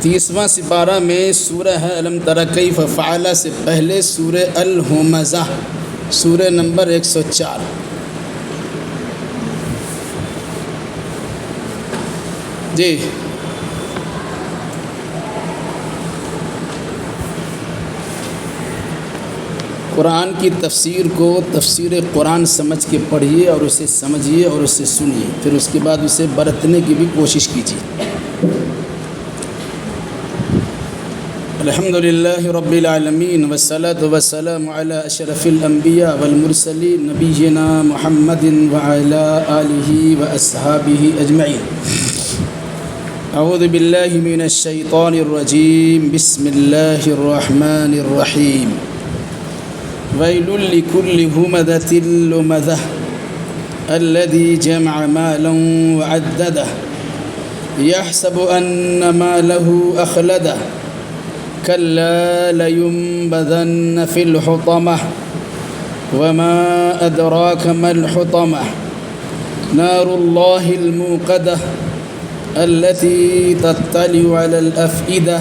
30واں سپارہ میں سورہ ہے الم تر کیف فعل سے پہلے سورہ الہمزہ، سورہ نمبر 104۔ جی قرآن کی تفسیر کو تفسیر قرآن سمجھ کے پڑھیے اور اسے سمجھیے اور اسے سنیے، پھر اس کے بعد اسے برتنے کی بھی کوشش کیجیے۔ الحمدللہ رب العالمین والصلاة والسلام علی اشرف الانبیاء والمرسلین نبینا محمد وعلی آلہ واصحابہ اجمعین۔ اعوذ باللہ من الشیطان الرجیم، بسم اللہ الرحمن الرحیم۔ ویل لکل ہمزۃ لمزہ الذی جمع مالا وعددہ یحسب ان مالہ اخلدہ کلا لینبذن فی الحطمہ وما ادراک ما الحطمہ نار اللہ الموقدہ التي تطلع على الأفئدة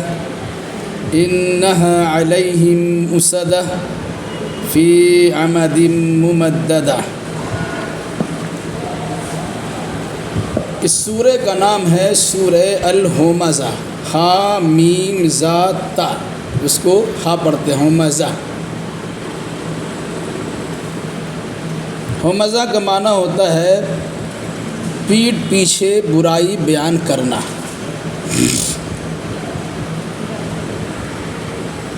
إنها عليهم مؤصدة في عمد ممددة۔ اس سورہ کا نام ہے سورہ الہمزہ، ہا میم زا تا، اس کو ہا پڑھتے ہیں ہمزہ۔ ہمزہ کا معنی ہوتا ہے پیٹھ پیچھے برائی بیان کرنا۔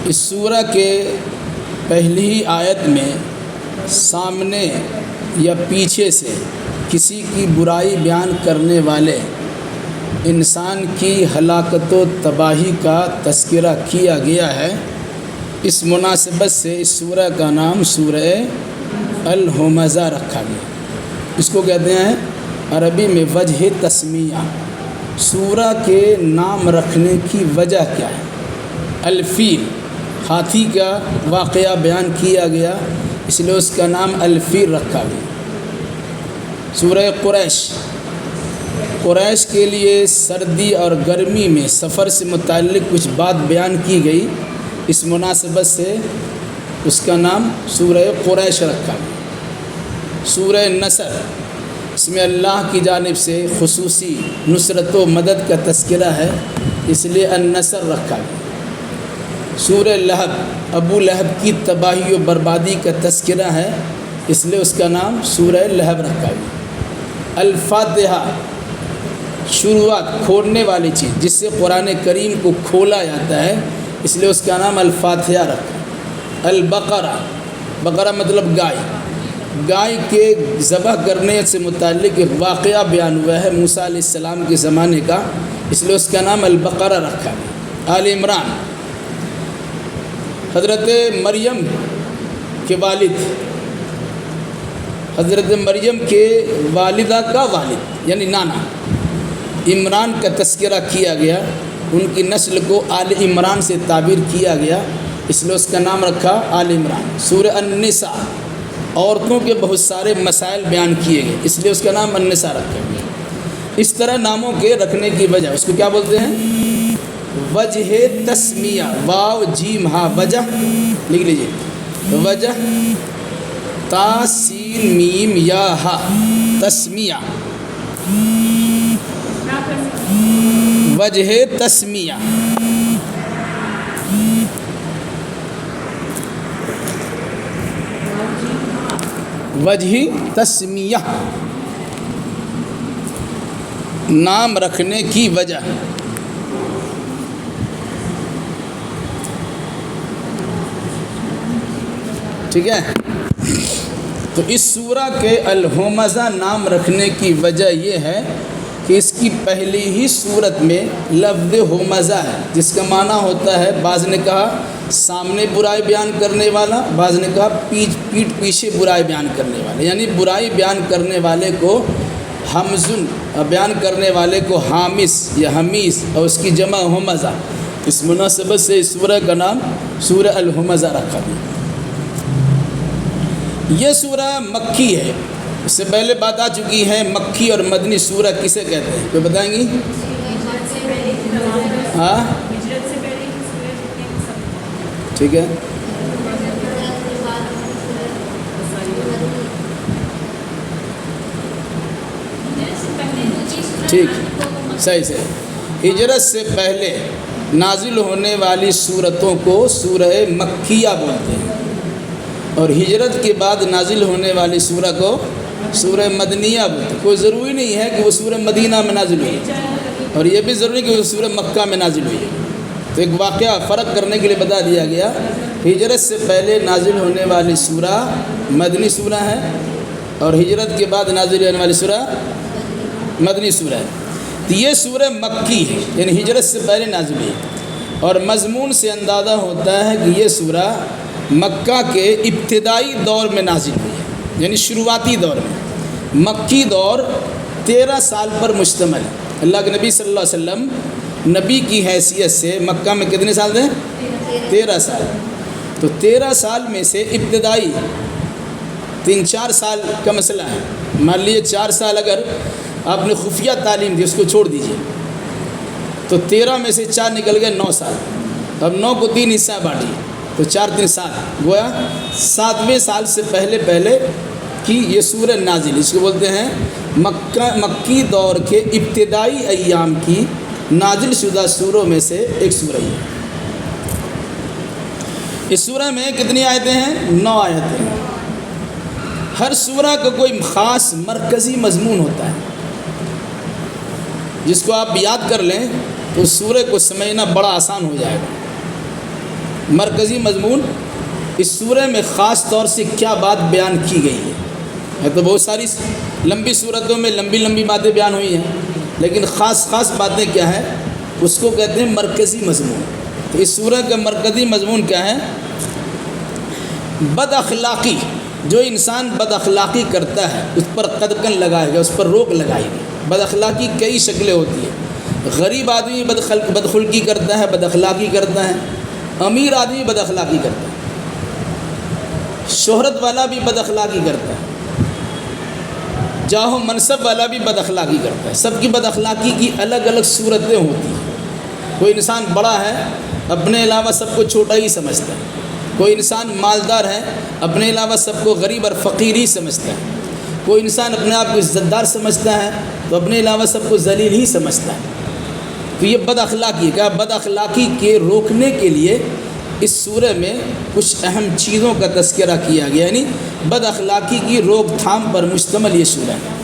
اس سورہ کے پہلی ہی آیت میں سامنے یا پیچھے سے کسی کی برائی بیان کرنے والے انسان کی ہلاکت و تباہی کا تذکرہ کیا گیا ہے۔ اس مناسبت سے اس سورہ کا نام سورہ الہمزہ رکھا گیا۔ اس کو کہتے ہیں عربی میں وجہ تسمیہ۔ سورہ کے نام رکھنے کی وجہ کیا ہے؟ الفیل، ہاتھی کا واقعہ بیان کیا گیا، اس لیے اس کا نام الفیل رکھا گیا۔ سورہ قریش، قریش کے لیے سردی اور گرمی میں سفر سے متعلق کچھ بات بیان کی گئی، اس مناسبت سے اس کا نام سورہ قریش رکھا گیا۔ سورہ نصر، اس میں اللہ کی جانب سے خصوصی نصرت و مدد کا تذکرہ ہے، اس لیے النصر رکھا گیا۔ سورہ لہب، ابو لہب کی تباہی و بربادی کا تذکرہ ہے، اس لیے اس کا نام سورہ لہب رکھا گیا۔ الفاتحہ، شروعات، کھولنے والی چیز جس سے قرآن کریم کو کھولا جاتا ہے، اس لیے اس کا نام الفاتحہ رکھا۔ البقرہ، بقرہ مطلب گائے، گائے کے ذبح کرنے سے متعلق ایک واقعہ بیان ہوا ہے موسیٰ علیہ السلام کے زمانے کا، اس لیے اس کا نام البقرہ رکھا ہے۔ آل عمران، حضرت مریم کے والد، حضرت مریم کے والدہ کا والد یعنی نانا عمران کا تذکرہ کیا گیا، ان کی نسل کو آل عمران سے تعبیر کیا گیا، اس لیے اس کا نام رکھا آل عمران۔ سورہ النساء، عورتوں کے بہت سارے مسائل بیان کیے گئے، اس لیے اس کا نام النساء رکھا گیا۔ اس طرح ناموں کے رکھنے کی وجہ، اس کو کیا بولتے ہیں؟ وجہ تسمیہ، واو جیم ہا، وجہ لکھ لیجئے، وجہ تا سین میم یا ہا، تسمیہ، وجہ تسمیہ۔ وجہ تسمیہ، نام رکھنے کی وجہ۔ ٹھیک ہے، تو اس سورہ کے الہمزہ نام رکھنے کی وجہ یہ ہے کہ اس کی پہلی ہی صورت میں لفظ ہمزہ ہے، جس کا معنی ہوتا ہے، بعض نے کہا سامنے برائی بیان کرنے والا، بعض نے کہا پیٹھ پیچھے برائی بیان کرنے والا، یعنی برائی بیان کرنے والے کو ہمزن، بیان کرنے والے کو حامس یا حمیس، اور اس کی جمع ہمزہ۔ اس مناسبت سے اس سورہ کا نام سورہ الہمزہ رکھا گیا۔ یہ سورہ مکی ہے، اس سے پہلے بات آ چکی ہے مکی اور مدنی سورہ کسے کہتے ہیں، کوئی بتائیں گی؟ ہاں ٹھیک ہے، ٹھیک، صحیح صحیح۔ ہجرت سے پہلے نازل ہونے والی صورتوں کو سورہ مکیہ بولتے ہیں، اور ہجرت کے بعد نازل ہونے والی سورہ کو سورہ مدنیہ بولتے ہیں۔ کوئی ضروری نہیں ہے کہ وہ سورہ مدینہ میں نازل ہوئی، اور یہ بھی ضروری کہ وہ سورہ مکہ میں نازل ہوئی ہے۔ تو ایک واقعہ فرق کرنے کے لیے بتا دیا گیا، ہجرت سے پہلے نازل ہونے والی سورہ مدنی سورہ ہے، اور ہجرت کے بعد نازل ہونے والی سورہ مدنی سورہ ہے۔ تو یہ سورہ مکی ہے، یعنی ہجرت سے پہلے نازل ہوئی، اور مضمون سے اندازہ ہوتا ہے کہ یہ سورہ مکہ کے ابتدائی دور میں نازل ہوئی ہے، یعنی شروعاتی دور میں۔ مکی دور 13 سال پر مشتمل ہے۔ اللہ کے نبی صلی اللہ علیہ وسلم نبی کی حیثیت سے مکہ میں کتنے سال تھے؟ 13 سال۔ تو 13 سال میں سے ابتدائی 3-4 سال کا مسئلہ ہے۔ مان لیجیے 4 سال اگر آپ نے خفیہ تعلیم دی، اس کو چھوڑ دیجیے، تو 13 میں سے 4 نکل گئے 9 سال۔ اب 9 کو 3 حصہ بانٹیے، تو 4 3 7، گویا 7ویں سال سے پہلے کی یہ سورہ نازل، اس کو بولتے ہیں مکی دور کے ابتدائی ایام کی نازل شدہ سوروں میں سے ایک سورہ ہے۔ اس سورہ میں کتنی آیتیں ہیں؟ 9 آیتیں ہیں۔ ہر سورہ کا کوئی خاص مرکزی مضمون ہوتا ہے، جس کو آپ یاد کر لیں تو اس سورہ کو سمجھنا بڑا آسان ہو جائے گا۔ مرکزی مضمون اس سورہ میں خاص طور سے کیا بات بیان کی گئی ہے تو بہت ساری لمبی صورتوں میں لمبی باتیں بیان ہوئی ہیں، لیکن خاص باتیں کیا ہیں، اس کو کہتے ہیں مرکزی مضمون۔ تو اس سورہ کا مرکزی مضمون کیا ہے؟ بد اخلاقی۔ جو انسان بد اخلاقی کرتا ہے اس پر قدقن لگائے گا، اس پر روک لگائے گی۔ بد اخلاقی کئی شکلیں ہوتی ہیں۔ غریب آدمی بدخلقی کرتا ہے، بد اخلاقی کرتا ہے۔ امیر آدمی بد اخلاقی کرتا ہے۔ شہرت والا بھی بد اخلاقی کرتا ہے۔ جاہ و منصب والا بھی بد اخلاقی کرتا ہے۔ سب کی بد اخلاقی کی الگ الگ صورتیں ہوتی ہیں۔ کوئی انسان بڑا ہے، اپنے علاوہ سب کو چھوٹا ہی سمجھتا ہے۔ کوئی انسان مالدار ہے، اپنے علاوہ سب کو غریب اور فقیر ہی سمجھتا ہے۔ کوئی انسان اپنے آپ کو عزت دار سمجھتا ہے تو اپنے علاوہ سب کو ذلیل ہی سمجھتا ہے۔ تو یہ بد اخلاقی ہے۔ بد اخلاقی کے روکنے کے لیے اس سورہ میں کچھ اہم چیزوں کا تذکرہ کیا گیا، یعنی بد اخلاقی کی روک تھام پر مشتمل یہ سورہ ہے۔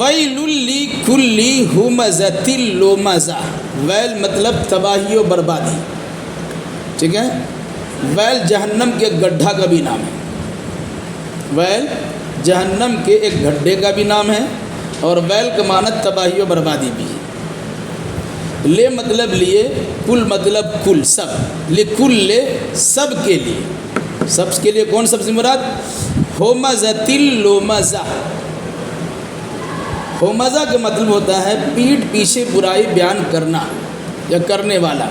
ویل لکل ہمزۃ لمزہ۔ ویل مطلب تباہی و بربادی، ٹھیک ہے۔ ویل جہنم کے گڈھا کا بھی نام ہے۔ ویل جہنم کے ایک گڈھے کا بھی نام ہے، اور ویل کا معنی تباہی و بربادی بھی ہے۔ لے مطلب لیے، کل مطلب کل، سب، لکل سب کے لیے، سب کے لیے کون سب سے مراد؟ ہمزۃ لمزہ۔ ہمزہ کا مطلب ہوتا ہے پیٹھ پیچھے برائی بیان کرنا یا کرنے والا۔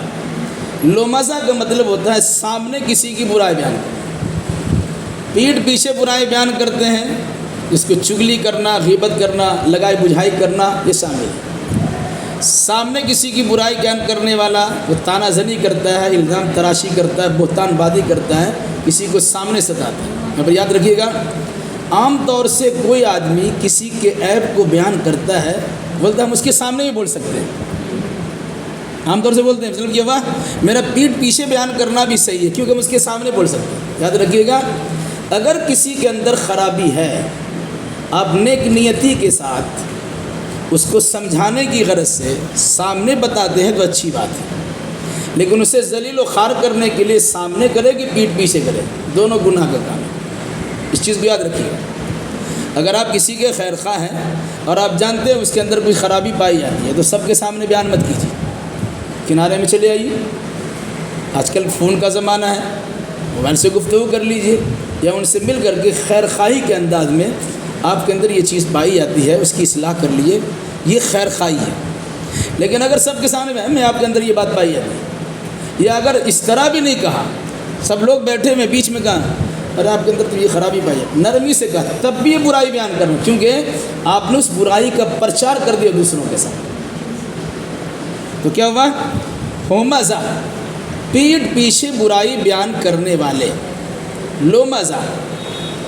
لمزہ کا مطلب ہوتا ہے سامنے کسی کی برائی بیان کرنا۔ پیٹھ پیچھے برائی بیان کرتے ہیں، اس کو چگلی کرنا، غیبت کرنا، لگائی بجھائی کرنا، یہ شامل ہے۔ سامنے کسی کی برائی بیان کرنے والا وہ طعنہ زنی کرتا ہے، الزام تراشی کرتا ہے، بہتان بازی کرتا ہے، کسی کو سامنے ستاتا ہے۔ یہاں پر یاد رکھیے گا، عام طور سے کوئی آدمی کسی کے عیب کو بیان کرتا ہے، بولتا ہے ہم اس کے سامنے بھی بول سکتے ہیں، عام طور سے بولتے ہیں، مطلب کہ واہ میرا پیٹھ پیچھے بیان کرنا بھی صحیح ہے کیونکہ ہم اس کے سامنے بول سکتے ہیں۔ یاد رکھیے گا، اگر کسی کے اندر خرابی ہے، آپ نیک نیتی کے ساتھ اس کو سمجھانے کی غرض سے سامنے بتاتے ہیں تو اچھی بات ہے، لیکن اسے ذلیل و خوار کرنے کے لیے سامنے کرے کہ پیٹھ پیچھے کرے، دونوں گناہ کا کام ہے۔ اس چیز کو یاد رکھیے گا۔ اگر آپ کسی کے خیر خواہ ہیں اور آپ جانتے ہیں اس کے اندر کوئی خرابی پائی جاتی ہے تو سب کے سامنے بیان مت کیجیے، کنارے میں چلے آئیے۔ آج کل فون کا زمانہ ہے، موبائل سے گفتگو کر لیجیے، یا ان سے مل کر کے خیر خواہی کے انداز میں آپ کے اندر یہ چیز پائی جاتی ہے اس کی اصلاح کر لیجیے، یہ خیر خواہی ہے۔ لیکن اگر سب کے سامنے میں آپ کے اندر یہ بات پائی جاتی ہے، یا اگر اس طرح بھی نہیں کہا سب لوگ بیٹھے میں بیچ میں کہا ارے آپ کے اندر تو یہ خرابی پائی ہے، نرمی سے کہا، تب بھی یہ برائی بیان کرنا، کیونکہ آپ نے اس برائی کا پرچار کر دیا دوسروں کے ساتھ۔ تو کیا ہوا؟ ہومزہ پیٹھ پیچھے برائی بیان کرنے والے، لومزہ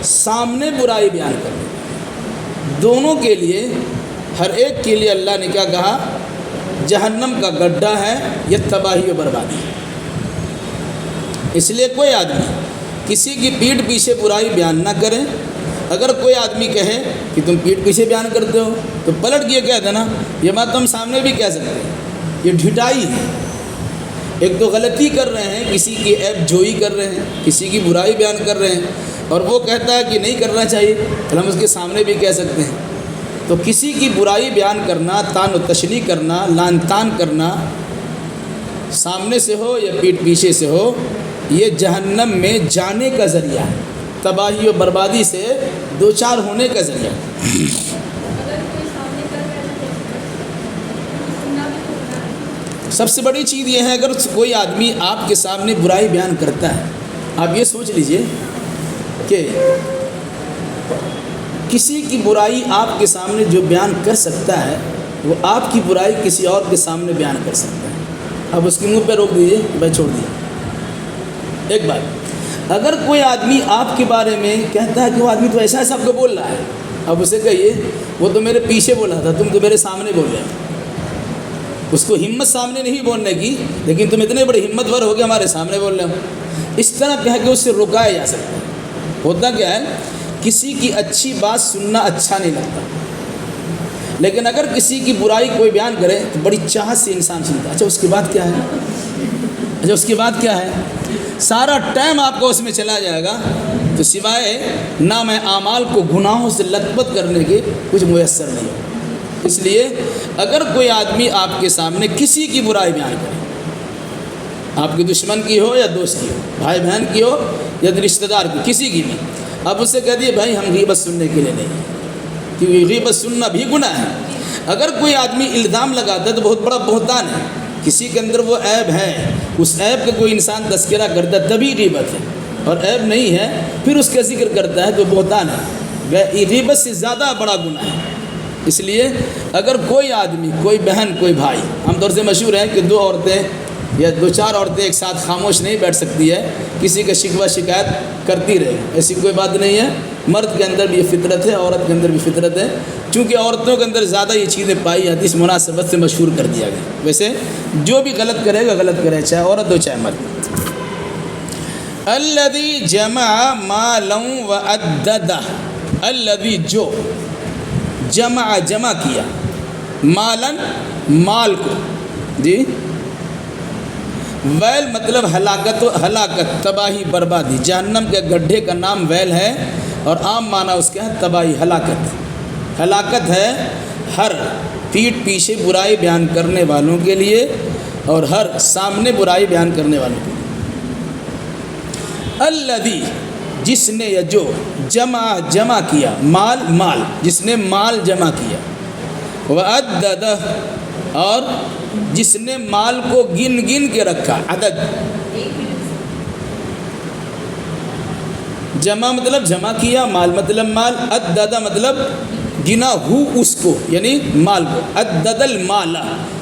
سامنے برائی بیان کرنے والے، دونوں کے لیے، ہر ایک کے لیے اللہ نے کیا کہا؟ جہنم کا گڈھا ہے، یہ تباہی و بربادی ہے۔ اس لیے کوئی آدمی کسی کی پیٹھ پیچھے برائی بیان نہ کرے۔ اگر کوئی آدمی کہے کہ تم پیٹھ پیچھے بیان کرتے ہو تو پلٹ کے کہہ دینا یہ بات تو ہم سامنے بھی کہہ سکتے ہیں، یہ ڈھٹائی ہے۔ ایک تو غلطی کر رہے ہیں، کسی کی عیب جوئی کر رہے ہیں، کسی کی برائی بیان کر رہے ہیں، اور وہ کہتا ہے کہ نہیں کرنا چاہیے، پھر ہم اس کے سامنے بھی کہہ سکتے ہیں۔ تو کسی کی برائی بیان کرنا، تان و تشنیع کرنا، لعن طعن کرنا، سامنے سے ہو یا پیٹھ پیچھے سے ہو، یہ جہنم میں جانے کا ذریعہ ہے، تباہی و بربادی سے دوچار ہونے کا ذریعہ ہے۔ سب سے بڑی چیز یہ ہے، اگر کوئی آدمی آپ کے سامنے برائی بیان کرتا ہے، آپ یہ سوچ لیجئے کہ کسی کی برائی آپ کے سامنے جو بیان کر سکتا ہے وہ آپ کی برائی کسی اور کے سامنے بیان کر سکتا ہے۔ اب اس کے منہ پہ روک دیجئے، بھائی چھوڑ دیجیے۔ ایک بات، اگر کوئی آدمی آپ کے بارے میں کہتا ہے کہ وہ آدمی تو ایسا ایسا آپ کو بول رہا ہے، اب اسے کہیے وہ تو میرے پیچھے بولا تھا، تم تو میرے سامنے بول رہے ہو۔ اس کو ہمت سامنے نہیں بولنے کی، لیکن تم اتنے بڑے ہمت ور ہو کہ ہمارے سامنے بول رہے ہو۔ اس طرح کہہ کے اس سے رکایا جا سکتا ہے۔ ہوتا کیا ہے، کسی کی اچھی بات سننا اچھا نہیں لگتا، لیکن اگر کسی کی برائی کوئی بیان کرے تو بڑی چاہت سے انسان سنتا ہے۔ اچھا اس کے بعد کیا ہے، اچھا اس کے بعد کیا ہے، سارا ٹائم آپ کو اس میں چلا جائے گا، تو سوائے نام اعمال کو گناہوں سے لت پت کرنے کے کچھ میسر نہیں ہو۔ اس لیے اگر کوئی آدمی آپ کے سامنے کسی کی برائی بیان کرے، آپ کے دشمن کی ہو یا دوست کی ہو، بھائی بہن کی ہو یا رشتہ دار کی، کسی کی بھی، اب اس سے کہہ دیے بھائی ہم غیبت سننے کے لیے نہیں، کیونکہ غیبت سننا بھی گناہ ہے۔ اگر کوئی آدمی الزام لگاتا ہے تو بہت بڑا بہتان ہے، کسی کے اندر وہ عیب ہے، اس عیب کا کوئی انسان تذکرہ کرتا ہے تبھی غیبت ہے، اور عیب نہیں ہے پھر اس کا ذکر کرتا ہے تو بہتان ہے، غیبت سے زیادہ بڑا گناہ ہے۔ اس لیے اگر کوئی آدمی، کوئی بہن، کوئی بھائی، عام طور سے مشہور ہے کہ دو عورتیں یا دو چار عورتیں ایک ساتھ خاموش نہیں بیٹھ سکتی ہے، کسی کا شکوہ شکایت کرتی رہے، ایسی کوئی بات نہیں ہے۔ مرد کے اندر بھی یہ فطرت ہے، عورت کے اندر بھی فطرت ہے، چونکہ عورتوں کے اندر زیادہ یہ چیزیں پائی جاتی، اس مناسبت سے مشہور کر دیا گیا۔ ویسے جو بھی غلط کرے گا غلط کرے، چاہے عورت ہو چاہے مرد۔ الذی جمع مالا وعددہ، الذی جو جمع کیا، مالا مال کو، جی، ویل مطلب ہلاکت، تباہی، بربادی۔ جہنم کے گڈھے کا نام ویل ہے، اور عام معنی اس کا ہے تباہی، ہلاکت۔ ہلاکت ہے ہر پیٹھ پیچھے برائی بیان کرنے والوں کے لیے اور ہر سامنے برائی بیان کرنے والوں کے لیے۔ الذی جس نے یا جو جمع کیا، مال جس نے مال جمع کیا، وعددہ اور جس نے مال کو گن کے رکھا، عدد، جمع مطلب جمع کیا، مال مطلب مال، عددہ مطلب گنا ہو اس کو، یعنی مال کو، عدد المال،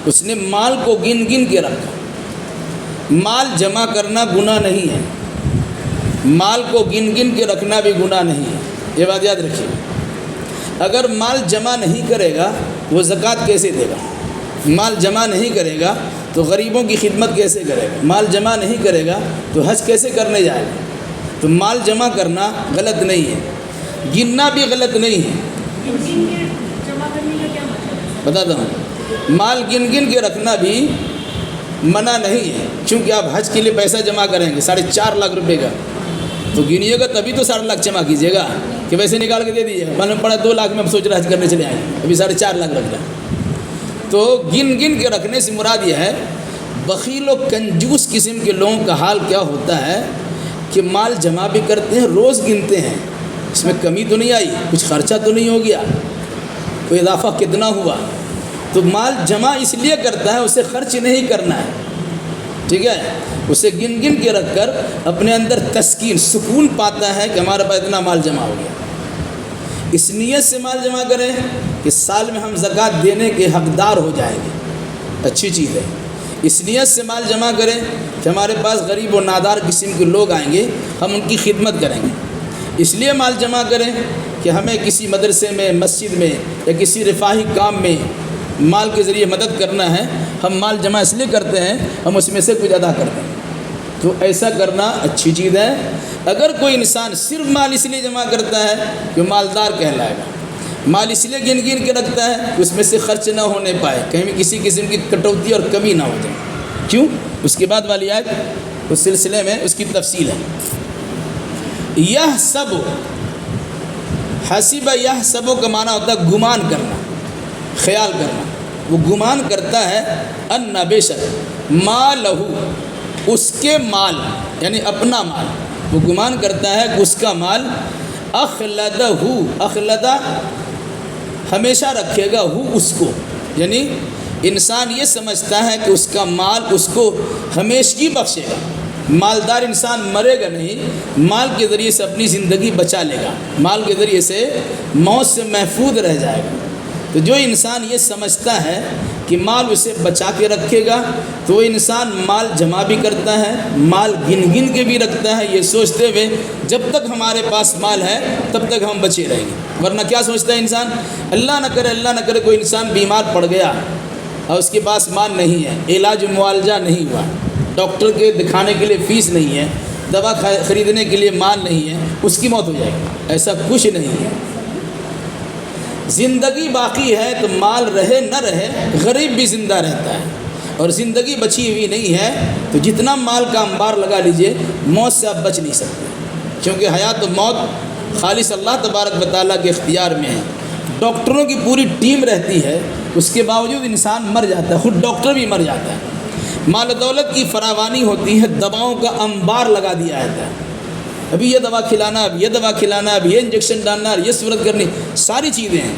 اس نے مال کو گن کے رکھا۔ مال جمع کرنا گناہ نہیں ہے، مال کو گن کے رکھنا بھی گناہ نہیں ہے، یہ بات یاد رکھیے۔ اگر مال جمع نہیں کرے گا وہ زکوٰۃ کیسے دے گا؟ مال جمع نہیں کرے گا تو غریبوں کی خدمت کیسے کرے گا؟ مال جمع نہیں کرے گا تو حج کیسے کرنے جائے گا؟ تو مال جمع کرنا غلط نہیں ہے، گننا بھی غلط نہیں ہے۔ بتاتا ہوں، مال گن کے رکھنا بھی منع نہیں ہے، چونکہ آپ حج کے لیے پیسہ جمع کریں گے 4.5 لاکھ روپے کا، تو گنیے گا تبھی تو 7 لاکھ جمع کیجیے گا، کہ ویسے نکال کے دے دیجیے گا۔ معلوم پڑا 2 لاکھ میں ہم سوچ رہے حج کرنے چلے آئیں، ابھی 4.5 لاکھ رکھ رہے ہیں۔ تو گن کے رکھنے سے مراد یہ ہے، بخیل و کنجوس قسم کے لوگوں کا حال کیا ہوتا ہے کہ مال جمع بھی کرتے ہیں، روز گنتے ہیں، اس میں کمی تو نہیں آئی، کچھ خرچہ تو نہیں ہو گیا، کوئی اضافہ کتنا ہوا، تو مال جمع اس لیے کرتا ہے، اسے خرچ نہیں کرنا ہے، ٹھیک ہے، اسے گن گن کے رکھ کر اپنے اندر تسکین سکون پاتا ہے کہ ہمارے پاس اتنا مال جمع ہو گیا۔ اس نیت سے مال جمع کریں کہ سال میں ہم زکوٰۃ دینے کے حقدار ہو جائیں گے، اچھی چیز ہے۔ اس نیت سے مال جمع کریں کہ ہمارے پاس غریب و نادار قسم کے لوگ آئیں گے، ہم ان کی خدمت کریں گے۔ اس لیے مال جمع کریں کہ ہمیں کسی مدرسے میں، مسجد میں یا کسی رفاہی کام میں مال کے ذریعے مدد کرنا ہے، ہم مال جمع اس لیے کرتے ہیں، ہم اس میں سے کچھ ادا کرتے ہیں، تو ایسا کرنا اچھی چیز ہے۔ اگر کوئی انسان صرف مال اس لیے جمع کرتا ہے کہ مالدار کہلائے گا، مال اس لیے گن گن کے رکھتا ہے کہ اس میں سے خرچ نہ ہونے پائے، کہیں بھی کسی قسم کی کٹوتی اور کمی نہ ہو جائے، کیوں؟ اس کے بعد والی آیت اس سلسلے میں اس کی تفصیل ہے۔ یہ سب حسب، یہ سبوں کا معنی ہوتا ہے گمان کرنا، خیال کرنا۔ وہ گمان کرتا ہے ان بے شک مالہ، اس کے مال یعنی اپنا مال، وہ گمان کرتا ہے کہ اس کا مال اخلدہ، اخلدہ ہمیشہ رکھے گا، اس کو، یعنی انسان یہ سمجھتا ہے کہ اس کا مال اس کو ہمیشگی بخشے گا۔ مالدار انسان مرے گا نہیں، مال کے ذریعے سے اپنی زندگی بچا لے گا، مال کے ذریعے سے موت سے محفوظ رہ جائے گا۔ تو جو انسان یہ سمجھتا ہے کہ مال اسے بچا کے رکھے گا، تو وہ انسان مال جمع بھی کرتا ہے، مال گن گن کے بھی رکھتا ہے، یہ سوچتے ہوئے جب تک ہمارے پاس مال ہے تب تک ہم بچے رہیں گے۔ ورنہ کیا سوچتا ہے انسان؟ اللہ نہ کرے کوئی انسان بیمار پڑ گیا اور اس کے پاس مال نہیں ہے، علاج معالجہ نہیں ہوا، ڈاکٹر کے دکھانے کے لیے فیس نہیں ہے، دوا خریدنے کے لیے مال نہیں ہے، اس کی موت ہو جائے گی۔ ایسا کچھ نہیں ہے، زندگی باقی ہے تو مال رہے نہ رہے، غریب بھی زندہ رہتا ہے، اور زندگی بچی ہوئی نہیں ہے تو جتنا مال کا انبار لگا لیجئے، موت سے آپ بچ نہیں سکتے، کیونکہ حیات و موت خالص اللہ تبارک و تعالیٰ کے اختیار میں ہے۔ ڈاکٹروں کی پوری ٹیم رہتی ہے، اس کے باوجود انسان مر جاتا ہے، خود ڈاکٹر بھی مر جاتا ہے۔ مال و دولت کی فراوانی ہوتی ہے، دواؤں کا انبار لگا دیا جاتا ہے، ابھی یہ دوا کھلانا، اب یہ دوا کھلانا، اب یہ انجیکشن ڈالنا، یہ صورت کرنی، ساری چیزیں ہیں،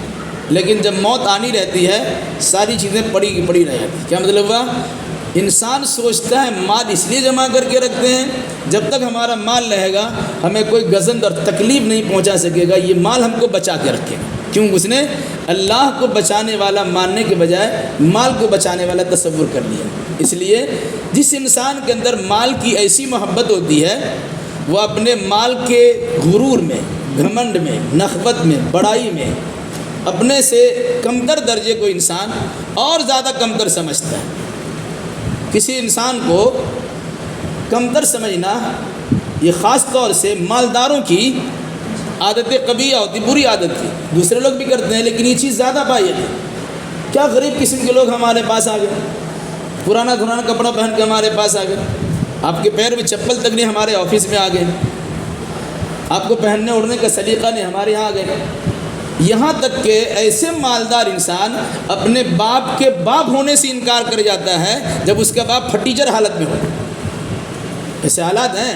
لیکن جب موت آنی رہتی ہے ساری چیزیں پڑی کی پڑی رہ جاتی۔ کیا مطلب ہوا؟ انسان سوچتا ہے مال اس لیے جمع کر کے رکھتے ہیں جب تک ہمارا مال رہے گا ہمیں کوئی گزند اور تکلیف نہیں پہنچا سکے گا، یہ مال ہم کو بچا کے رکھے گا، کیوں؟ اس نے اللہ کو بچانے والا ماننے کے بجائے مال کو بچانے والا تصور کر لیا۔ اس لیے جس انسان کے اندر مال کی ایسی محبت ہوتی ہے، وہ اپنے مال کے غرور میں، گھمنڈ میں، نخوت میں، بڑائی میں اپنے سے کمتر درجے کو انسان اور زیادہ کمتر سمجھتا ہے۔ کسی انسان کو کمتر سمجھنا یہ خاص طور سے مالداروں کی عادت قبیحہ ہوتی، بری عادت تھی، دوسرے لوگ بھی کرتے ہیں لیکن یہ چیز زیادہ پائی ہے۔ کیا غریب قسم کے لوگ ہمارے پاس آ گئے، پرانا کپڑا پہن کے ہمارے پاس آ گئے، آپ کے پیر میں چپل تک نہیں ہمارے آفس میں آ گئے، آپ کو پہننے اڑنے کا سلیقہ نہیں ہمارے یہاں آ گئے، یہاں تک کہ ایسے مالدار انسان اپنے باپ کے باپ ہونے سے انکار کر جاتا ہے جب اس کا باپ پھٹیچر حالت میں ہو۔ ایسے حالات ہیں،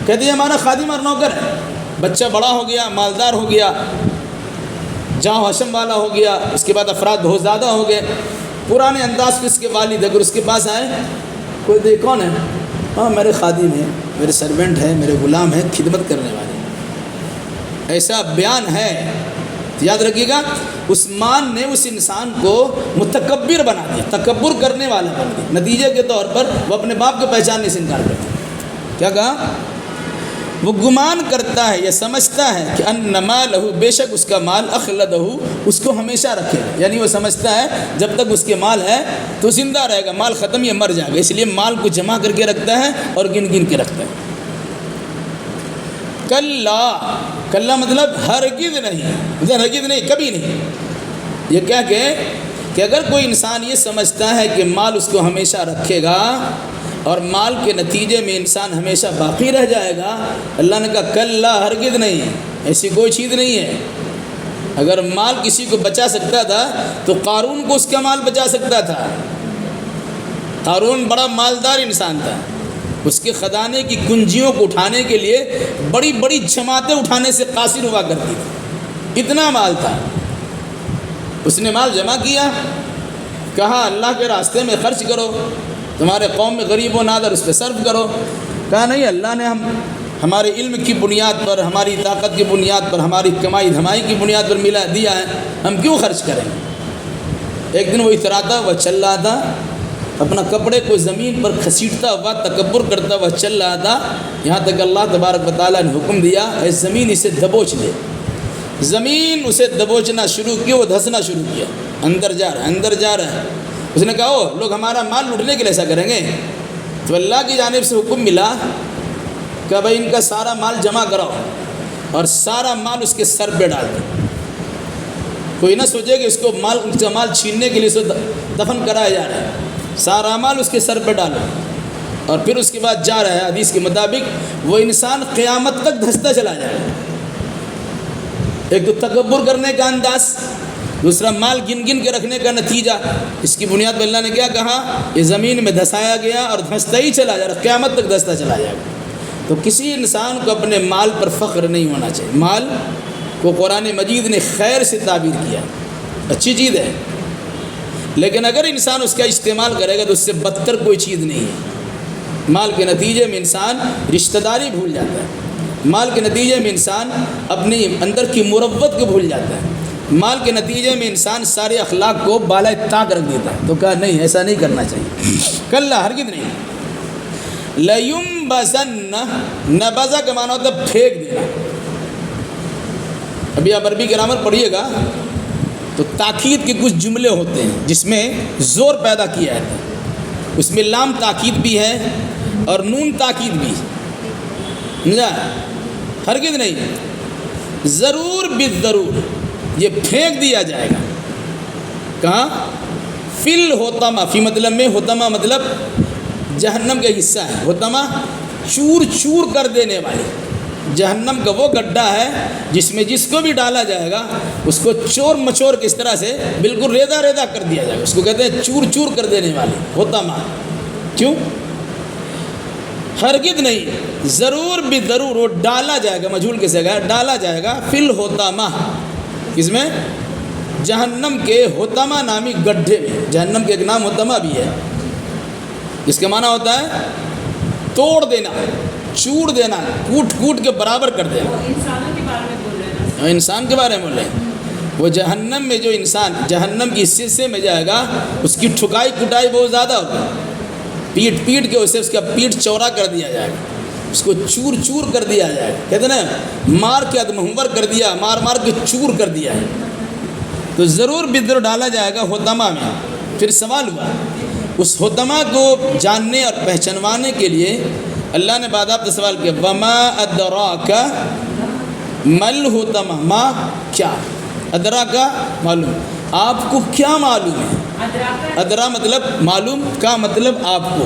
کہتے ہیں ہمارا خادم اور نوکر ہے، بچہ بڑا ہو گیا، مالدار ہو گیا، جاں و حشم والا ہو گیا، اس کے بعد افراد بہت زیادہ ہو گئے، پرانے انداز کے اس کے والد اگر اس کے پاس آئے، کوئی دے کون ہے؟ ہاں میرے خادم ہیں، میرے سرونٹ ہیں، میرے غلام ہیں، خدمت کرنے والے، ایسا بیان ہے۔ یاد رکھیے گا، عثمان نے اس انسان کو متکبر بنا دیا، تکبر کرنے والا بن گیا، نتیجے کے طور پر وہ اپنے باپ کو پہچاننے سے انکار کرتا ہے۔ کیا کہا؟ وہ گمان کرتا ہے یا سمجھتا ہے کہ ان مالہ، بے شک اس کا مال اخلدہ، اس کو ہمیشہ رکھے گا، یعنی وہ سمجھتا ہے جب تک اس کے مال ہے تو زندہ رہے گا، مال ختم یہ مر جائے گا، اس لیے مال کو جمع کر کے رکھتا ہے اور گن گن کے رکھتا ہے۔ کلا مطلب ہرگز نہیں، کبھی نہیں، یہ کہہ کے کہ اگر کوئی انسان یہ سمجھتا ہے کہ مال اس کو ہمیشہ رکھے گا اور مال کے نتیجے میں انسان ہمیشہ باقی رہ جائے گا، اللہ نے کہا کلا، ہرگز نہیں، ایسی کوئی چیز نہیں ہے۔ اگر مال کسی کو بچا سکتا تھا تو قارون کو اس کا مال بچا سکتا تھا۔ قارون بڑا مالدار انسان تھا، اس کے خزانے کی کنجیوں کو اٹھانے کے لیے بڑی بڑی جماعتیں اٹھانے سے قاصر ہوا کرتی تھی، اتنا مال تھا۔ اس نے مال جمع کیا، کہا اللہ کے راستے میں خرچ کرو، تمہارے قوم میں غریب و نادر اس پہ صرف کرو۔ کہا نہیں، اللہ نے ہمارے علم کی بنیاد پر، ہماری طاقت کی بنیاد پر، ہماری کمائی دھمائی کی بنیاد پر دیا ہے، ہم کیوں خرچ کریں گے؟ ایک دن وہ اتراتا ہوا چل رہا تھا، اپنا کپڑے کو زمین پر گھسیٹتا ہوا تکبر کرتا ہوا چل رہا تھا، یہاں تک اللہ تبارک و تعالیٰ نے حکم دیا اے زمین اسے دبوچ دے۔ زمین اسے دبوچنا شروع کی، وہ دھسنا شروع کیا، اندر جا رہا ہے، اندر جا رہا ہے۔ اس نے کہا او لوگ ہمارا مال لوٹنے کے لیے ایسا کریں گے؟ تو اللہ کی جانب سے حکم ملا کہ بھائی ان کا سارا مال جمع کراؤ اور سارا مال اس کے سر پہ ڈال دو۔ کوئی نہ سوچے کہ اس کا مال چھیننے کے لیے اسے دفن کرایا جا رہا ہے، سارا مال اس کے سر پہ ڈالو۔ اور پھر اس کے بعد جا رہا ہے، حدیث کے مطابق وہ انسان قیامت تک دھستا چلا جائے گا۔ ایک تو تکبر کرنے کا انداز، دوسرا مال گن گن کے رکھنے کا نتیجہ۔ اس کی بنیاد پر اللہ نے کیا کہا؟ یہ زمین میں دھسایا گیا اور دھستا ہی چلا جا رہا، قیامت تک دھستا چلا جائے گا۔ تو کسی انسان کو اپنے مال پر فخر نہیں ہونا چاہیے۔ مال کو قرآن مجید نے خیر سے تعبیر کیا، اچھی چیز ہے، لیکن اگر انسان اس کا استعمال کرے گا تو اس سے بدتر کوئی چیز نہیں ہے۔ مال کے نتیجے میں انسان رشتہ داری بھول جاتا ہے، مال کے نتیجے میں انسان اپنی اندر کی مروت کو بھول جاتا ہے، مال کے نتیجے میں انسان سارے اخلاق کو بالائے طاق رکھ دیتا ہے۔ تو کہا نہیں، ایسا نہیں کرنا چاہیے، کلا ہرگز نہیں۔ لَيُنْبَذَنَّ، نبذہ کا معنی ہوتا ہے پھینک دینا۔ ابھی آپ عربی گرامر پڑھیے گا تو تاکید کے کچھ جملے ہوتے ہیں جس میں زور پیدا کیا ہے، اس میں لام تاکید بھی ہے اور نون تاکید بھی، سمجھا؟ ہرگز نہیں، ضرور بالضرور یہ پھینک دیا جائے گا۔ کہاں؟ فی الحطمہ، فی مطلب میں، حطمہ مطلب جہنم کا حصہ ہے۔ حطمہ چور چور کر دینے والی، جہنم کا وہ گڈھا ہے جس میں جس کو بھی ڈالا جائے گا اس کو چور مچور کے اس طرح سے بالکل ریزہ ریزہ کر دیا جائے گا، اس کو کہتے ہیں چور چور کر دینے والی، حطمہ۔ کیوں؟ ہرگز نہیں، ضرور بالضرور وہ ڈالا جائے گا، مجہول کے صیغہ ڈالا جائے گا، فی الحطمہ، اس میں جہنم کے حطمہ نامی گڈھے میں۔ جہنم کے ایک نام حطمہ بھی ہے، جس کا معنی ہوتا ہے توڑ دینا، چور دینا، کوٹ کوٹ کے برابر کر دینا۔ انسانوں کے بارے میں بول رہے ہیں، انسان کے بارے میں بول رہے ہیں۔ وہ جہنم میں جو انسان جہنم کی حصے میں جائے گا اس کی ٹھکائی کٹائی بہت زیادہ ہوگی، پیٹ پیٹ کے اسے اس کا پیٹ چوڑا کر دیا جائے گا، اس کو چور چور کر دیا جائے گا۔ کہتے ہیں نا مار کے ادمہور کر دیا، مار مار کے چور کر دیا ہے۔ تو ضرور بدر ڈالا جائے گا حطمہ میں۔ پھر سوال ہوا، اس حطمہ کو جاننے اور پہچانوانے کے لیے اللہ نے باضابطہ سوال کیا، وما ادراک مل حطمہ، ما کیا، ادراک معلوم، آپ کو کیا معلوم ہے؟ ادرا مطلب معلوم، کا مطلب آپ کو،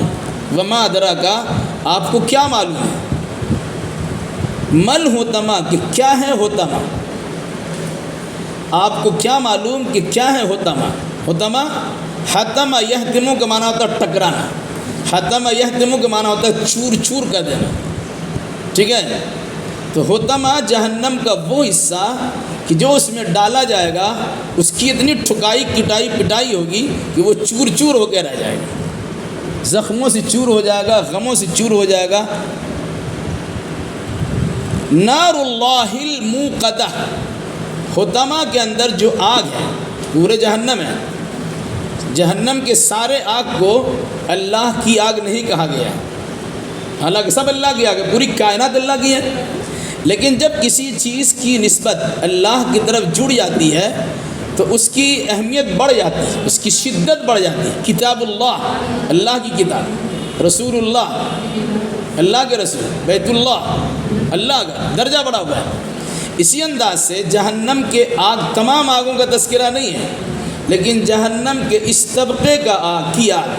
وما ادراک آپ کو کیا معلوم ہے؟ مل حطمہ کہ کیا ہے حطمہ، آپ کو کیا معلوم کہ کیا ہے حطمہ؟ حطمہ حتم یحتم کا معنی ہوتا ہے ٹکرانا، حتم یحتم کا معنی ہوتا ہے چور چور کر دینا، ٹھیک ہے؟ تو حطمہ جہنم کا وہ حصہ کہ جو اس میں ڈالا جائے گا اس کی اتنی ٹھکائی کٹائی پٹائی ہوگی کہ وہ چور چور ہو کے رہ جائے گا، زخموں سے چور ہو جائے گا، غموں سے چور ہو جائے گا۔ نار اللہ الموقدہ، حطمہ کے اندر جو آگ ہے پورے جہنم ہے، جہنم کے سارے آگ کو اللہ کی آگ نہیں کہا گیا ہے، حالانکہ سب اللہ کی آگ ہے، پوری کائنات اللہ کی ہے، لیکن جب کسی چیز کی نسبت اللہ کی طرف جڑ جاتی ہے تو اس کی اہمیت بڑھ جاتی ہے، اس کی شدت بڑھ جاتی ہے۔ کتاب اللہ، اللہ کی کتاب، رسول اللہ، اللہ کے رسول، بیت اللہ، اللہ کا درجہ بڑا ہوا ہے۔ اسی انداز سے جہنم کے آگ، تمام آگوں کا تذکرہ نہیں ہے، لیکن جہنم کے اس طبقے کا آگ کی آگ،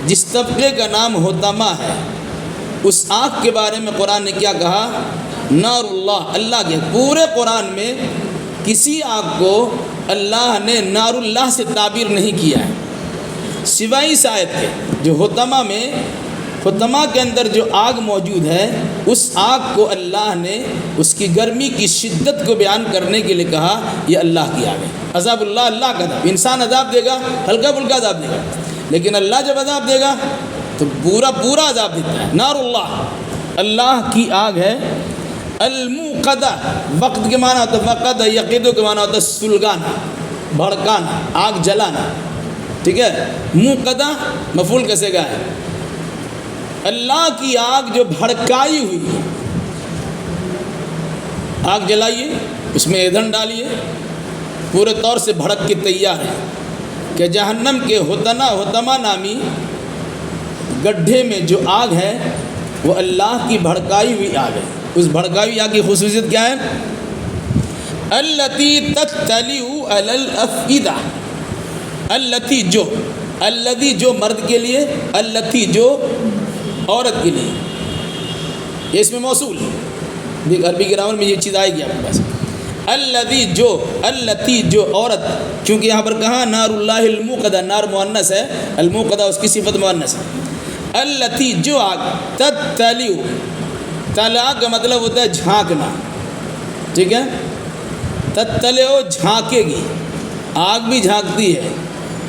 جس طبقے کا نام حطمہ ہے، اس آگ کے بارے میں قرآن نے کیا کہا؟ نار اللہ، اللہ کے پورے قرآن میں کسی آگ کو اللہ نے نار اللہ سے تعبیر نہیں کیا ہے، سوائے اس آیت کے جو حطمہ میں، حطمہ کے اندر جو آگ موجود ہے اس آگ کو اللہ نے اس کی گرمی کی شدت کو بیان کرنے کے لیے کہا یہ اللہ کی آگ ہے۔ عذاب اللہ، اللہ کا عذاب، انسان عذاب دے گا، ہلکا پھلکا عذاب دے گا، لیکن اللہ جب عذاب دے گا تو پورا پورا عذاب دیتا ہے۔ نار اللہ، اللہ کی آگ ہے۔ الموقدہ، وقت کے معنی ہوتا ہے وقد، یقیدو کے معنی ہوتا ہے سلگانا، بھڑکانا، آگ جلانا، ٹھیک ہے۔ موقدہ مفعول کیسے کا ہے؟ اللہ کی آگ جو بھڑکائی ہوئی ہے، آگ جلائیے، اس میں ایندھن ڈالیے، پورے طور سے بھڑک کے تیار ہے کہ جہنم کے حطمہ نامی گڈھے میں جو آگ ہے وہ اللہ کی بھڑکائی ہوئی آگ ہے۔ اس بھڑکائی ہوئی آگ کی خصوصیت کیا ہے؟ التی تطلع علی الافئدہ، التی جو، الذی جو مرد کے لیے، التی جو عورت کے لیے، یہ اس میں موصول ہے، عربی گرامر میں یہ چیز آئے گی آپ کے پاس۔ الذی جو، التی جو عورت، کیونکہ یہاں پر کہاں نار اللہ الموقدہ، نار مؤنث ہے، الموقدہ اس کی صفت مؤنث ہے۔ التی جو آگ، تطلع، طلع کا مطلب ہوتا ہے جھانکنا، ٹھیک ہے۔ تطلع جھانکے گی، آگ بھی جھانکتی ہے،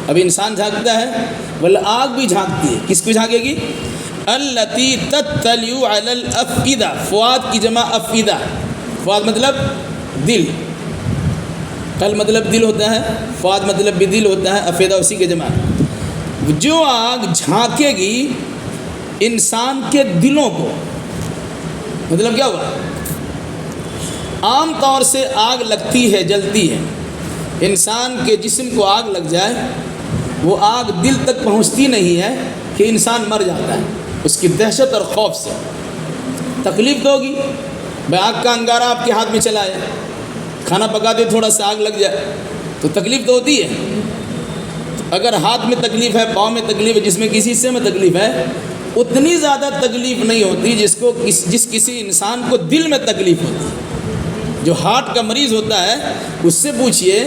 اب انسان جھانکتا ہے بلکہ آگ بھی جھانکتی ہے، کس کو جھانکے گی؟ التی تطلع علی الافئدہ، فؤاد کی جمع افئدہ، فؤاد مطلب دل، قلب مطلب دل ہوتا ہے، فؤاد مطلب بھی دل ہوتا ہے، افئدہ اسی کے جمع۔ جو آگ جھانکے گی انسان کے دلوں کو، مطلب کیا ہوا؟ عام طور سے آگ لگتی ہے، جلتی ہے، انسان کے جسم کو آگ لگ جائے وہ آگ دل تک پہنچتی نہیں ہے کہ انسان مر جاتا ہے، اس کی دہشت اور خوف سے۔ تکلیف تو ہوگی، بھائی آگ کا انگارہ آپ کے ہاتھ میں چلا ہے، کھانا پکاتے تھوڑا سا آگ لگ جائے تو تکلیف تو ہوتی ہے۔ اگر ہاتھ میں تکلیف ہے، پاؤں میں تکلیف ہے، جس میں کسی حصے میں تکلیف ہے، اتنی زیادہ تکلیف نہیں ہوتی جس کسی انسان کو دل میں تکلیف ہوتی ہے۔ جو ہارٹ کا مریض ہوتا ہے اس سے پوچھئے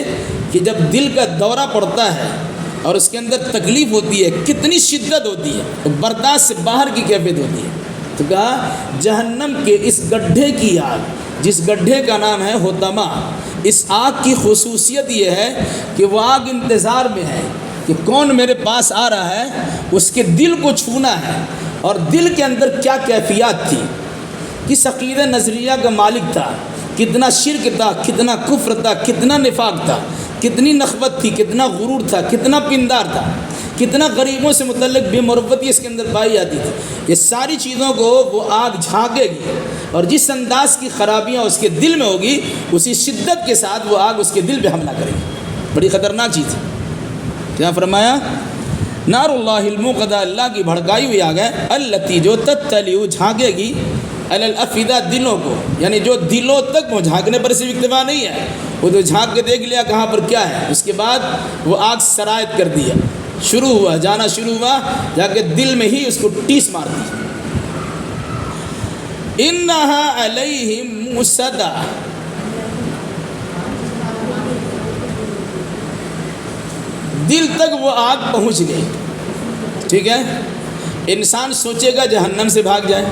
کہ جب دل کا دورہ پڑتا ہے اور اس کے اندر تکلیف ہوتی ہے کتنی شدت ہوتی ہے، برداشت سے باہر کی کیفیت ہوتی ہے۔ تو کہا جہنم کے اس گڈھے کی آگ، جس گڈھے کا نام ہے حطمہ، اس آگ کی خصوصیت یہ ہے کہ وہ آگ انتظار میں ہے کہ کون میرے پاس آ رہا ہے، اس کے دل کو چھونا ہے، اور دل کے اندر کیا کیفیات تھی، کس عقیدہ نظریہ کا مالک تھا، کتنا شرک تھا، کتنا کفر تھا، کتنا نفاق تھا، کتنی نخوت تھی، کتنا غرور تھا، کتنا پندار تھا، کتنا غریبوں سے متعلق بے مروتی اس کے اندر پائی جاتی تھی، یہ ساری چیزوں کو وہ آگ جھانکے گی، اور جس انداز کی خرابیاں اس کے دل میں ہوگی اسی شدت کے ساتھ وہ آگ اس کے دل پہ حملہ کرے گی۔ بڑی خطرناک چیز ہے۔ کیا فرمایا؟ نار اللہ الموقدہ، اللہ کی بھڑکائی ہوئی آگ ہے، التی جو تطلع جھانکے گی، علی الافئدہ دلوں کو، یعنی جو دلوں تک، وہ جھانکنے پر صرف اکتفا نہیں ہے، وہ تو جھانک کے دیکھ لیا کہاں پر کیا ہے، اس کے بعد وہ آگ سرایت کر دیا، شروع ہوا، جانا شروع ہوا، جا کے دل میں ہی اس کو ٹیس مار دی۔ انہا علیہم مؤصدہ، دل تک وہ آگ پہنچ گئی، ٹھیک ہے۔ انسان سوچے گا جہنم سے بھاگ جائے،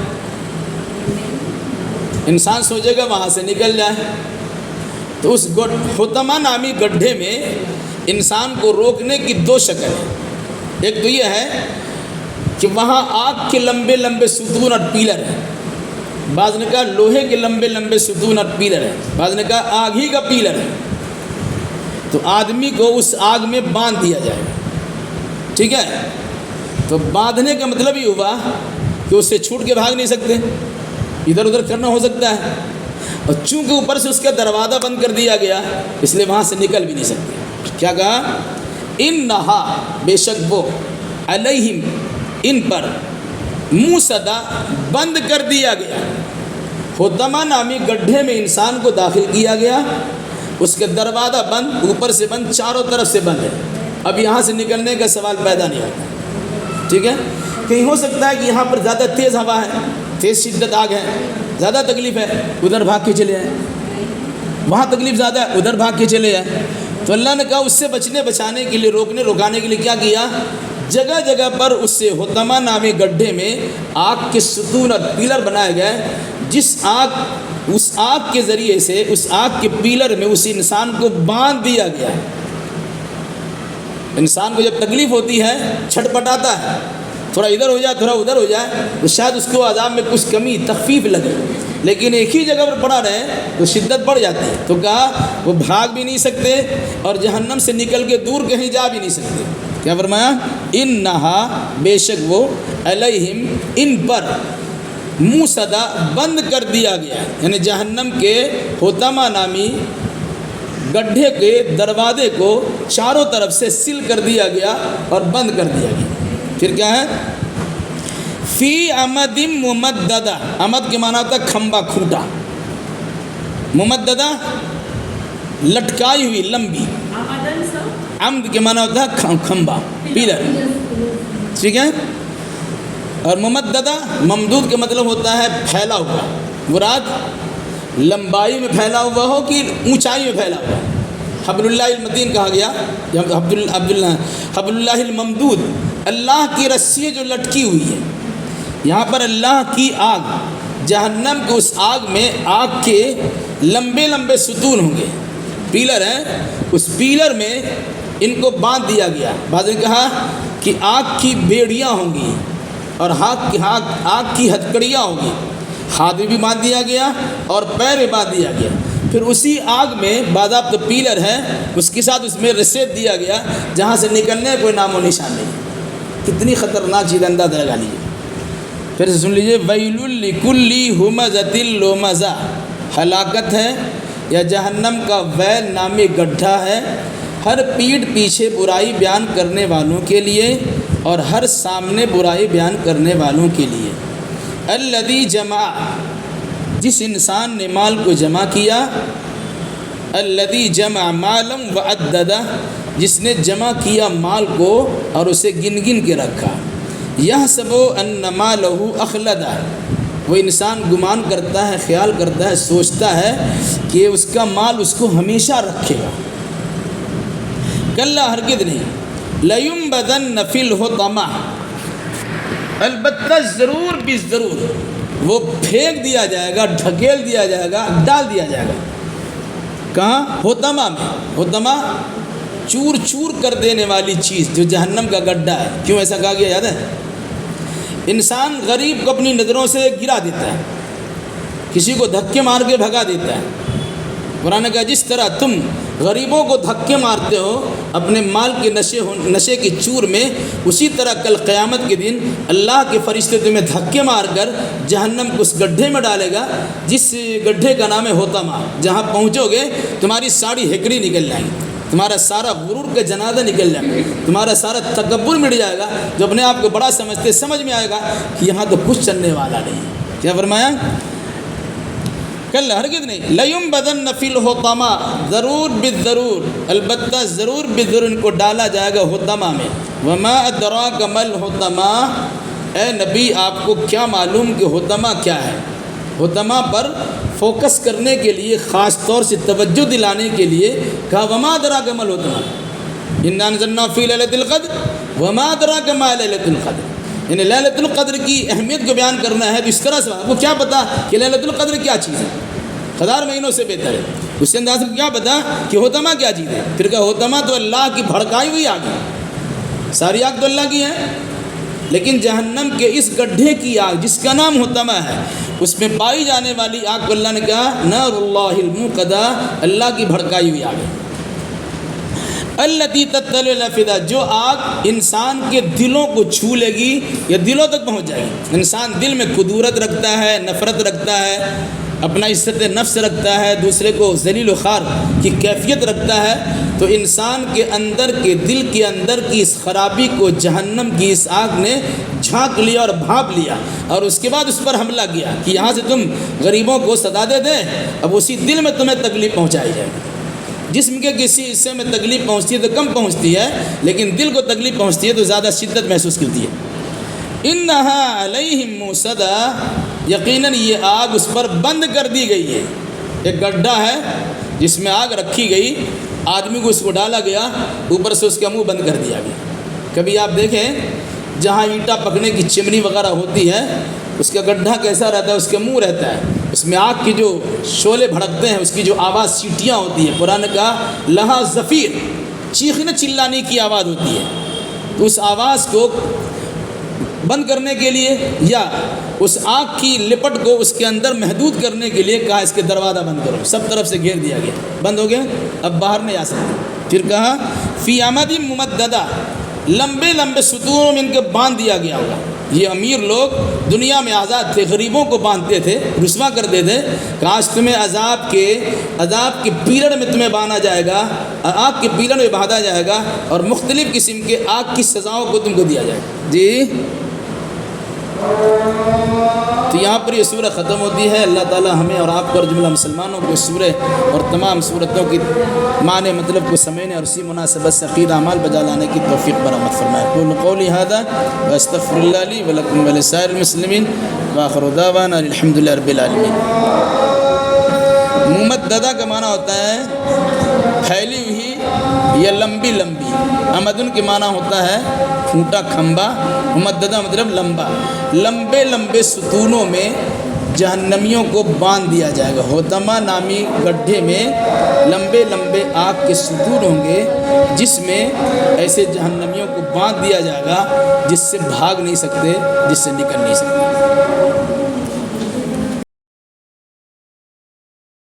انسان سوچے گا وہاں سے نکل جائے، تو اس حطمہ نامی گڈھے میں انسان کو روکنے کی دو شکل ہیں۔ ایک تو یہ ہے کہ وہاں آگ کے لمبے لمبے ستون اور پیلر ہیں، بعض نے کہا لوہے کے لمبے لمبے ستون اور پیلر ہیں، بعض نے کہا آگ ہی کا پیلر ہے، تو آدمی کو اس آگ میں باندھ دیا جائے گا، ٹھیک ہے۔ تو باندھنے کا مطلب یہ ہوا کہ اس سے چھوٹ کے بھاگ نہیں سکتے، ادھر ادھر کرنا ہو سکتا ہے، اور چونکہ اوپر سے اس کا دروازہ بند کر دیا گیا اس لیے وہاں سے نکل بھی نہیں سکتے۔ کیا کہا؟ انہا، بے شک وہ، علیہم، ان پر، مؤصدہ، بند کر دیا گیا، حطمہ نامی گڈھے میں انسان کو داخل کیا گیا، اس کے دروازہ بند، اوپر سے بند، چاروں طرف سے بند ہے، اب یہاں سے نکلنے کا سوال پیدا نہیں ہوتا، ٹھیک ہے۔ کہیں ہو سکتا ہے کہ یہاں پر زیادہ تیز ہوا ہے، تیز شدت آگ ہے، زیادہ تکلیف ہے، ادھر بھاگ کے چلے جائیں، وہاں تکلیف زیادہ ہے، ادھر بھاگ کے چلے جائیں۔ تو اللہ نے کہا اس سے بچانے کے لیے، روکنے رکانے کے لیے کیا کیا؟ جگہ جگہ پر اس سے حطمہ نامی گڈھے میں آگ کے ستون اور پیلر بنائے گئے، اس آگ کے ذریعے سے، اس آگ کے پیلر میں اس انسان کو باندھ دیا گیا۔ انسان کو جب تکلیف ہوتی ہے چھٹپٹاتا ہے، تھوڑا ادھر ہو جائے تھوڑا ادھر ہو جائے تو شاید اس کو عذاب میں کچھ کمی تخفیف لگے، لیکن ایک ہی جگہ پر پڑا رہے تو شدت بڑھ جاتی ہے۔ تو کہا وہ بھاگ بھی نہیں سکتے اور جہنم سے نکل کے دور کہیں جا بھی نہیں سکتے۔ کیا فرمایا؟ انہا بے شک وہ علیہم ان پر موصدا بند کر دیا گیا، یعنی جہنم کے حطمہ نامی گڈھے کے دروازے کو چاروں طرف سے سیل کر دیا گیا اور بند کر دیا گیا۔ پھر کیا ہے؟ فی عمد ممددہ، عمد کے معنی ہوتا ہے کھمبا کھوٹا، ممددہ لٹکائی ہوئی لمبی، آمدن سب عمد کے معنی ہوتا ہے کھمبا پیلر، ٹھیک ہے؟ اور ممددہ ممدود کا مطلب ہوتا ہے پھیلا ہوا، مراد لمبائی میں پھیلا ہوا ہو کہ اونچائی میں پھیلا ہوا۔ حبل اللہ المتین کہا گیا، حبل اللہ الممدود، اللہ کی رسی جو لٹکی ہوئی ہے۔ یہاں پر اللہ کی آگ، جہنم کے اس آگ میں آگ کے لمبے لمبے ستون ہوں گے، پیلر ہیں، اس پیلر میں ان کو باندھ دیا گیا۔ بعض نے کہا کہ آگ کی بیڑیاں ہوں گی اور آگ کی ہتکڑیاں ہوں گی، ہاتھ بھی باندھ دیا گیا اور پیر بھی باندھ دیا گیا۔ پھر اسی آگ میں باضابطہ پیلر ہے، اس کے ساتھ اس میں رسید دیا گیا جہاں سے نکلنے کا کوئی نام و نشان نہیں۔ کتنی خطرناک چیز اندازہ لگا لیجیے۔ پھر سے سن لیجیے، ویل لکل ہمزۃ لمزہ، ہلاکت ہے یا جہنم کا ویل نامی گڈھا ہے ہر پیٹھ پیچھے برائی بیان کرنے والوں کے لیے اور ہر سامنے برائی بیان کرنے والوں کے لیے۔ الذی جمع، جس انسان نے مال کو جمع کیا، الذی جمع مالا وعددہ، جس نے جمع کیا مال کو اور اسے گن گن کے رکھا۔ یحسب ان مالہ اخلدہ، وہ انسان گمان کرتا ہے، خیال کرتا ہے، سوچتا ہے کہ اس کا مال اس کو ہمیشہ رکھے گا۔ کلا ہرگز نہیں، لینبذن فی الحطمہ، البتہ ضرور بھی ضرور وہ پھینک دیا جائے گا، ڈھکیل دیا جائے گا، ڈال دیا جائے گا۔ کہاں؟ حطمہ میں۔ حطمہ چور چور کر دینے والی چیز جو جہنم کا گڈھا ہے۔ کیوں ایسا کہا گیا یاد ہے؟ انسان غریب کو اپنی نظروں سے گرا دیتا ہے، کسی کو دھکے مار کے بھگا دیتا ہے۔ قرآن نے کہا جس طرح تم غریبوں کو دھکے مارتے ہو اپنے مال کے نشے کی چور میں، اسی طرح کل قیامت کے دن اللہ کے فرشتے تمہیں دھکے مار کر جہنم کو اس گڈھے میں ڈالے گا، جس گڈھے کا نام ہے حطمہ۔ جہاں پہنچو گے تمہاری ساری ہکڑی نکل جائیں گی، تمہارا سارا غرور کا جنازہ نکل جائے گا، تمہارا سارا تکبر مٹ جائے گا، جو اپنے آپ کو بڑا سمجھتے سمجھ میں آئے گا کہ یہاں تو کچھ چلنے والا نہیں۔ کیا فرمایا؟ کل ہرگز نہیں، لینبذن فی الحطمہ، ضرور بالضرور، البتہ ضرور بالضرور ان کو ڈالا جائے گا حطمہ میں۔ وما ادراک ما الحطمہ، اے نبی آپ کو کیا معلوم کہ حطمہ کیا ہے؟ حطمہ پر فوکس کرنے کے لیے، خاص طور سے توجہ دلانے کے لیے کہا وما ادراک ما الحطمہ، انا انزلنا فی لیلۃ القدر وما ادراک ما لیلۃ القدر، یعنی لیلۃ القدر کی اہمیت کو بیان کرنا ہے تو اس طرح سے آپ کو کیا پتا کہ لیلۃ القدر کیا چیز ہے؟ ہزار مہینوں سے بہتر ہے، اس سے انداز کیا پتا کہ حطمہ کیا چیز ہے؟ پھر کہا حطمہ تو اللہ کی بھڑکائی ہوئی آگ ہے، ساری آگ تو اللہ کی ہے، لیکن جہنم کے اس گڈھے کی آگ جس کا نام حطمہ ہے، اس میں پائی جانے والی آگ کو اللہ نے کہا نار اللہ الموقدہ، اللہ کی بھڑکائی ہوئی آگ ہے۔ التی تطلع الافئدہ، جو آگ انسان کے دلوں کو چھو لے گی یا دلوں تک پہنچ جائے گی۔ انسان دل میں کدورت رکھتا ہے، نفرت رکھتا ہے، اپنا عزت نفس رکھتا ہے، دوسرے کو ذلیل و خوار کی کیفیت رکھتا ہے، تو انسان کے اندر کے دل کے اندر کی اس خرابی کو جہنم کی اس آگ نے جھانک لیا اور بھانپ لیا، اور اس کے بعد اس پر حملہ کیا کہ یہاں سے تم غریبوں کو سدا دے دیں، اب اسی دل میں تمہیں تکلیف پہنچائی جائے گی۔ جسم کے کسی حصے میں تکلیف پہنچتی ہے تو کم پہنچتی ہے، لیکن دل کو تکلیف پہنچتی ہے تو زیادہ شدت محسوس کرتی ہے۔ انہا علیہم موصدہ، یقیناً یہ آگ اس پر بند کر دی گئی ہے۔ ایک گڈھا ہے جس میں آگ رکھی گئی، آدمی کو اس کو ڈالا گیا، اوپر سے اس کا منہ بند کر دیا گیا۔ کبھی آپ دیکھیں جہاں اینٹا پکنے کی چمنی وغیرہ ہوتی ہے، اس کا گڈھا کیسا رہتا ہے؟ اس کا منہ رہتا ہے، اس میں آگ کی جو شعلے بھڑکتے ہیں، اس کی جو آواز سیٹیاں ہوتی ہیں، قرآن کا لہا زفیر، چیخنے چلانے کی آواز ہوتی ہے، تو اس آواز کو بند کرنے کے لیے یا اس آگ کی لپٹ کو اس کے اندر محدود کرنے کے لیے کہا اس کے دروازہ بند کرو، سب طرف سے گھیر دیا گیا، بند ہو گیا، اب باہر نہیں آ سکتے۔ پھر کہا فی عمد ممددہ، لمبے لمبے ستونوں میں ان کے باندھ دیا گیا ہوگا۔ یہ امیر لوگ دنیا میں آزاد تھے، غریبوں کو باندھتے تھے، رسوا کرتے تھے کہ آج تمہیں عذاب کے پیلڑ میں تمہیں باندھا جائے گا، آگ کے پیلڑ میں باندھا جائے گا اور مختلف قسم کے آگ کی سزاؤں کو تم کو دیا جائے گا۔ جی تو یہاں پر یہ سورہ ختم ہوتی ہے۔ اللہ تعالی ہمیں اور آپ کو اور جملہ مسلمانوں کو اس سورہ اور تمام سورتوں کی معنی مطلب کو سمجھنے اور اسی مناسبت سے عقیدہ اعمال بجا لانے کی توفیق برآمد فرمائے۔ قول قولی ھذا واستغفر اللہ لی ولکم ولسائر المسلمین وآخر دعوانا الحمد للہ رب العالمین۔ ممددہ کا معنی ہوتا ہے پھیلی ہوئی یا لمبی لمبی، امدن کے معنی ہوتا ہے پھوٹا کھمبا، ممددہ مطلب لمبا، لمبے لمبے ستونوں میں جہنمیوں کو باندھ دیا جائے گا۔ ہوتما نامی گڈھے میں لمبے لمبے آگ کے ستون ہوں گے جس میں ایسے جہنمیوں کو باندھ دیا جائے گا جس سے بھاگ نہیں سکتے، جس سے نکل نہیں سکتے۔